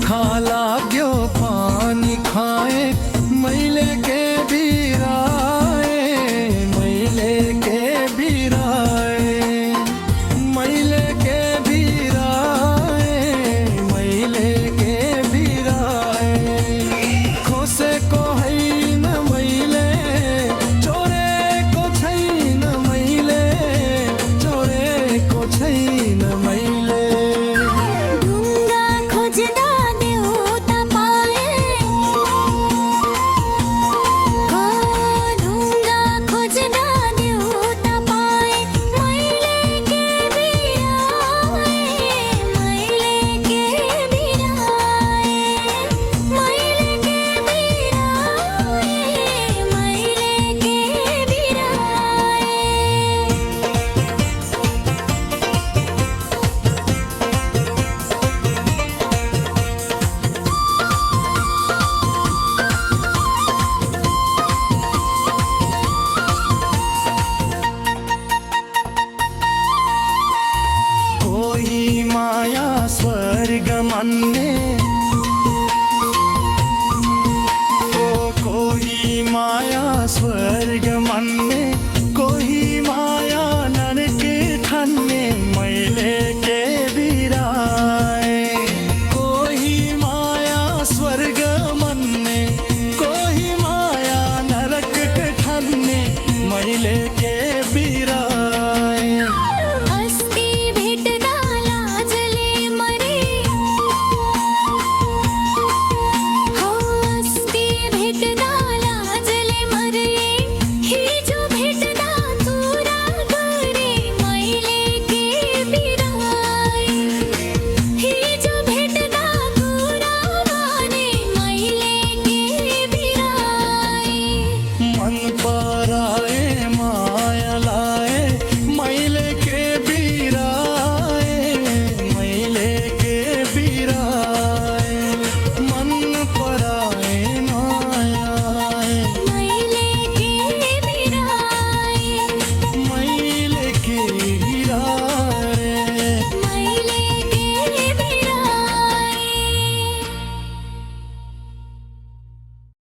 सूखा लाग्यो पानी खाए मैले के बिराए, मैले के बिराए, मैले के बिराए, मैले के बिराए। खोसेको हैन मैले, चोरेको छैन मैले, चोरेको छैन मैले। ढुङ्गा खोज्दा देउता पाए, ढुङ्गा खोज्दा देउता पाए, मैले के बिराए, मैले के बिराए, मैले के बिराए, मैले के बिराए। कोही माया स्वर्ग मान्ने,